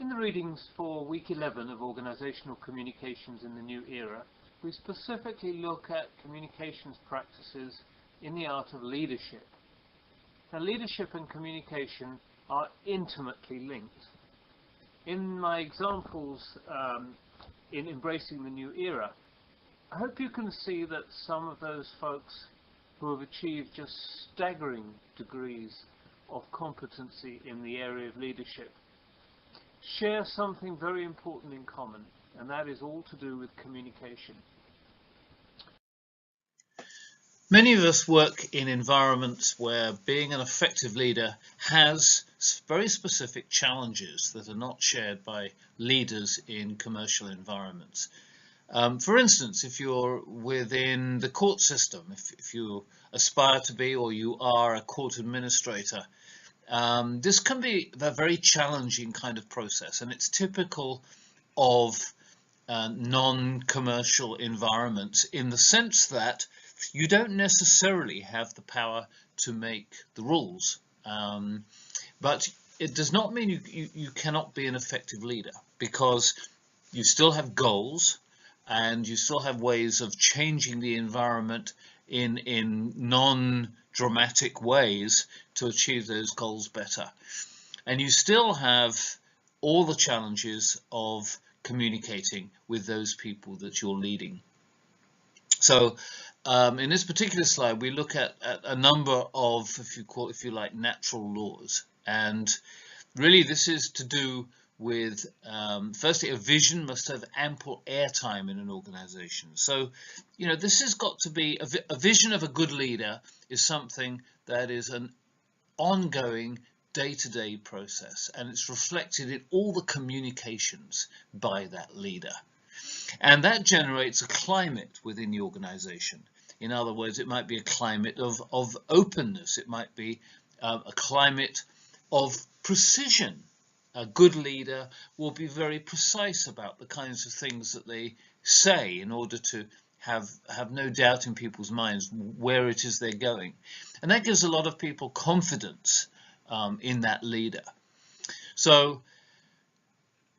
In the readings for week 11 of Organizational Communications in the New Era, we specifically look at communications practices in the art of leadership. Now, leadership and communication are intimately linked. In my examples in Embracing the New Era, I hope you can see that some of those folks who have achieved just staggering degrees of competency in the area of leadership share something very important in common, and that is all to do with communication. Many of us work in environments where being an effective leader has very specific challenges that are not shared by leaders in commercial environments. For instance, if you're within the court system, if you aspire to be or you are a court administrator, this can be a very challenging kind of process, and it's typical of non-commercial environments in the sense that you don't necessarily have the power to make the rules, but it does not mean you cannot be an effective leader, because you still have goals and you still have ways of changing the environment in non-dramatic ways to achieve those goals better. And you still have all the challenges of communicating with those people that you're leading. So in this particular slide, we look at a number of, if you like, natural laws. And really this is to do with, firstly, a vision must have ample airtime in an organization. So, this has got to be a vision of a good leader is something that is an ongoing day-to-day process, and it's reflected in all the communications by that leader. And that generates a climate within the organization. In other words, it might be a climate of openness. It might be a climate of precision. A good leader will be very precise about the kinds of things that they say in order to have no doubt in people's minds where it is they're going. And that gives a lot of people confidence in that leader. So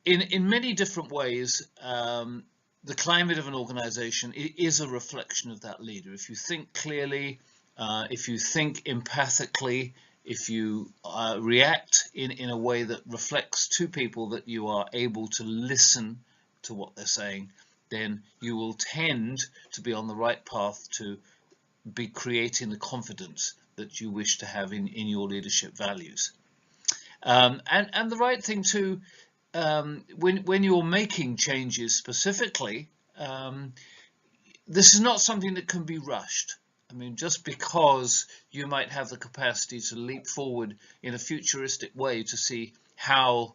in many different ways, the climate of an organization is a reflection of that leader. If you think clearly, if you think empathically, if you react in a way that reflects to people that you are able to listen to what they're saying, then you will tend to be on the right path to be creating the confidence that you wish to have in your leadership values. And the right thing too, when you're making changes specifically, this is not something that can be rushed. I mean, just because you might have the capacity to leap forward in a futuristic way to see how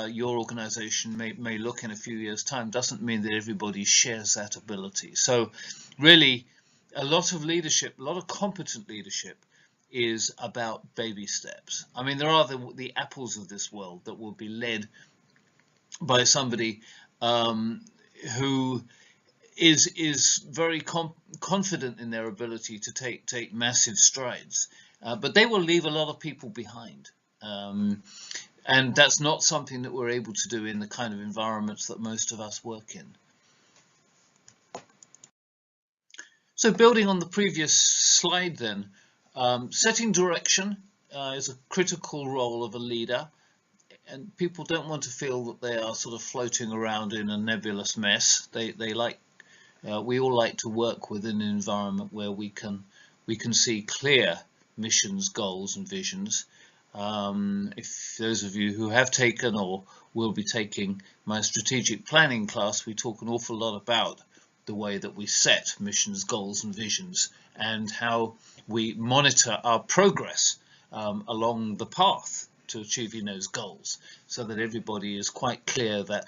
your organization may look in a few years' time doesn't mean that everybody shares that ability. So really, a lot of leadership, a lot of competent leadership is about baby steps. I mean, there are the apples of this world that will be led by somebody who is very confident in their ability to take massive strides, but they will leave a lot of people behind, and that's not something that we're able to do in the kind of environments that most of us work in. So building on the previous slide then, setting direction is a critical role of a leader, and people don't want to feel that they are sort of floating around in a nebulous mess. We all like to work within an environment where we can see clear missions, goals and visions. If those of you who have taken or will be taking my strategic planning class, we talk an awful lot about the way that we set missions, goals and visions, and how we monitor our progress along the path to achieving those goals, so that everybody is quite clear that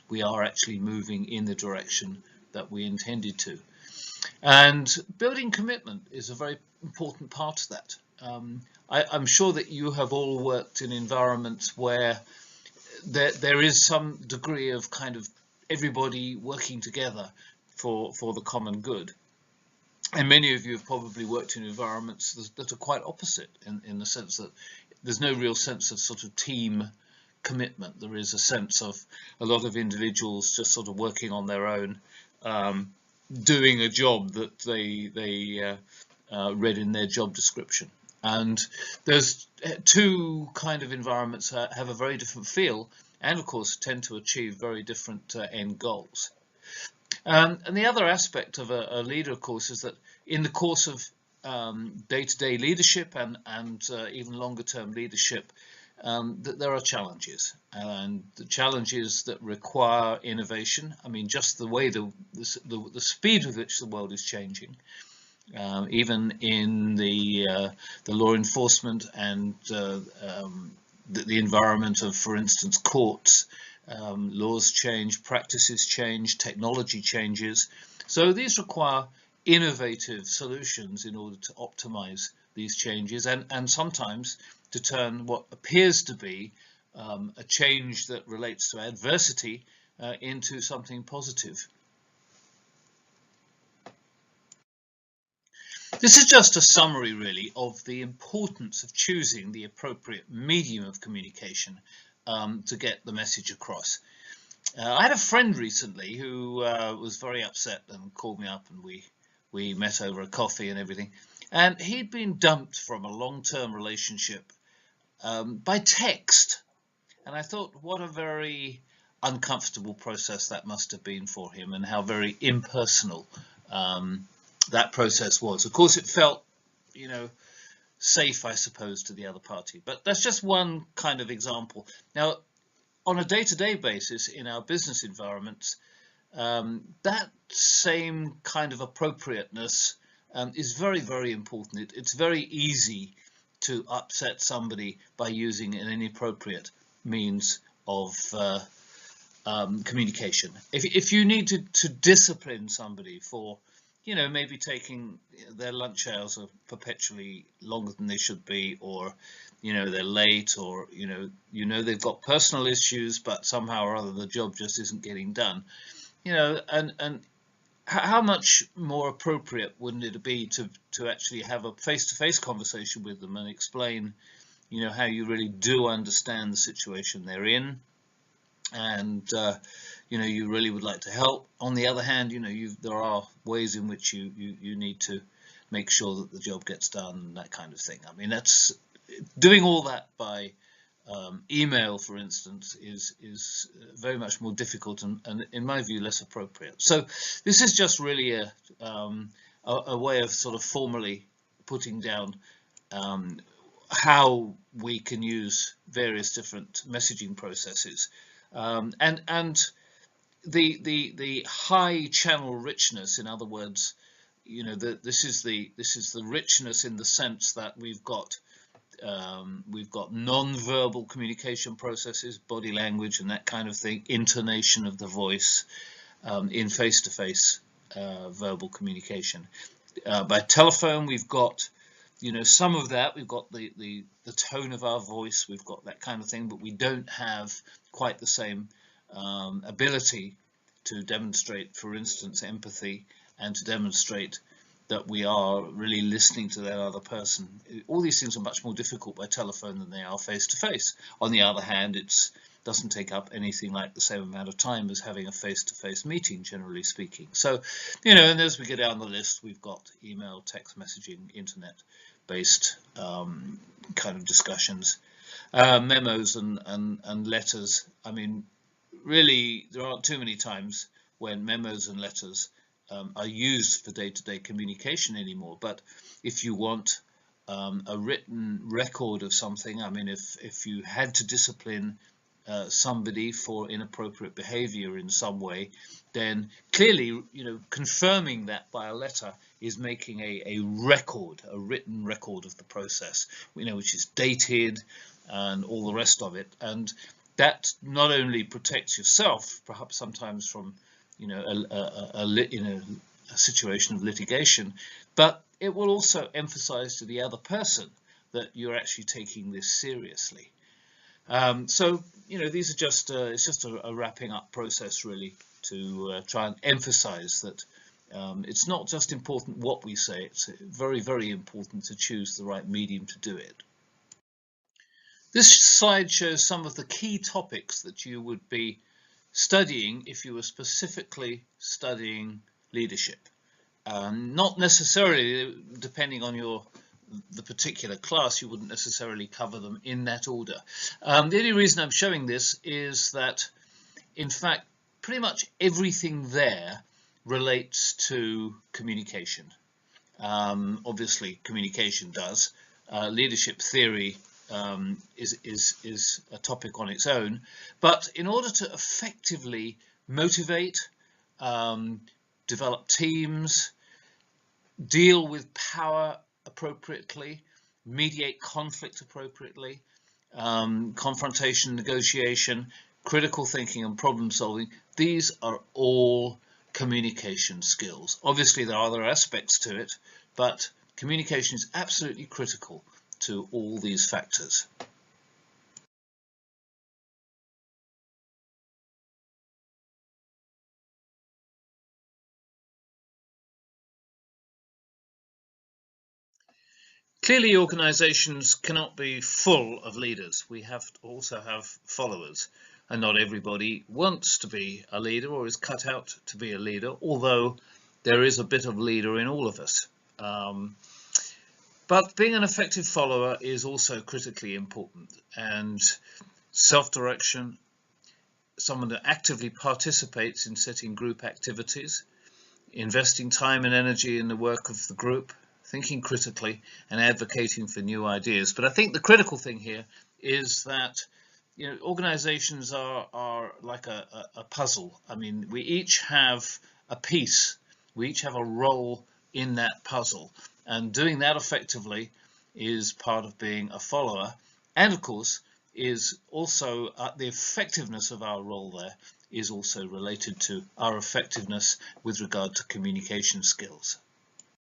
we are actually moving in the direction that we intended to. And building commitment is a very important part of that. I'm sure that you have all worked in environments where there is some degree of kind of everybody working together for the common good. And many of you have probably worked in environments that are quite opposite in the sense that there's no real sense of sort of team commitment. There is a sense of a lot of individuals just sort of working on their own, doing a job that they read in their job description. And there's two kind of environments that have a very different feel, and of course tend to achieve very different end goals. And the other aspect of a leader, of course, is that in the course of day-to-day leadership and even longer-term leadership, that there are challenges, and the challenges that require innovation. I mean, just the way the speed with which the world is changing, even in the law enforcement and the environment of, for instance, courts. Laws change, practices change, technology changes. So these require innovative solutions in order to optimize these changes and sometimes to turn what appears to be a change that relates to adversity into something positive. This is just a summary, really, of the importance of choosing the appropriate medium of communication to get the message across. I had a friend recently who was very upset and called me up, and we met over a coffee and everything. And he'd been dumped from a long-term relationship by text. And I thought, what a very uncomfortable process that must have been for him, and how very impersonal that process was. Of course, it felt, you know, safe, I suppose, to the other party. But that's just one kind of example. Now, on a day-to-day basis in our business environments, that same kind of appropriateness is very, very important. It's very easy to upset somebody by using an inappropriate means of communication. If you need to discipline somebody for, you know, maybe taking their lunch hours are perpetually longer than they should be, or, you know, they're late, or, you know they've got personal issues, but somehow or other the job just isn't getting done. You know, and how much more appropriate wouldn't it be to actually have a face-to-face conversation with them and explain, you know, how you really do understand the situation they're in, and you know, you really would like to help. On the other hand, you know, there are ways in which you need to make sure that the job gets done, and that kind of thing. I mean, that's doing all that by email, for instance, is very much more difficult and in my view less appropriate. So this is just really a way of sort of formally putting down how we can use various different messaging processes, and the high channel richness. In other words, you know, this is the richness in the sense that we've got non-verbal communication processes, body language and that kind of thing, intonation of the voice in face-to-face verbal communication. By telephone, we've got, you know, some of that. We've got the tone of our voice, we've got that kind of thing, but we don't have quite the same ability to demonstrate, for instance, empathy, and to demonstrate that we are really listening to that other person. All these things are much more difficult by telephone than they are face-to-face. On the other hand, it doesn't take up anything like the same amount of time as having a face-to-face meeting, generally speaking. So, you know, and as we go down the list, we've got email, text messaging, internet-based kind of discussions, memos and letters. I mean, really, there aren't too many times when memos and letters are used for day-to-day communication anymore. But if you want a written record of something, I mean, if you had to discipline somebody for inappropriate behavior in some way, then clearly, you know, confirming that by a letter is making a record, a written record of the process, you know, which is dated and all the rest of it. And that not only protects yourself, perhaps sometimes from, you know, a situation of litigation, but it will also emphasize to the other person that you're actually taking this seriously. So, you know, these are just it's just a wrapping up process, really, to try and emphasize that it's not just important what we say, it's very, very important to choose the right medium to do it. This slide shows some of the key topics that you would be studying if you were specifically studying leadership. Not necessarily, depending on the particular class, you wouldn't necessarily cover them in that order. The only reason I'm showing this is that, in fact, pretty much everything there relates to communication. Obviously, communication does. Leadership theory is a topic on its own, but in order to effectively motivate, develop teams, deal with power appropriately, mediate conflict appropriately, confrontation, negotiation, critical thinking and problem solving, these are all communication skills. Obviously there are other aspects to it, but communication is absolutely critical to all these factors. Clearly, organizations cannot be full of leaders. We have to also have followers, and not everybody wants to be a leader or is cut out to be a leader, although there is a bit of leader in all of us. But being an effective follower is also critically important, and self-direction, someone that actively participates in setting group activities, investing time and energy in the work of the group, thinking critically and advocating for new ideas. But I think the critical thing here is that, you know, organizations are like a puzzle. I mean, we each have a piece, we each have a role in that puzzle, and doing that effectively is part of being a follower, and of course is also the effectiveness of our role there is also related to our effectiveness with regard to communication skills.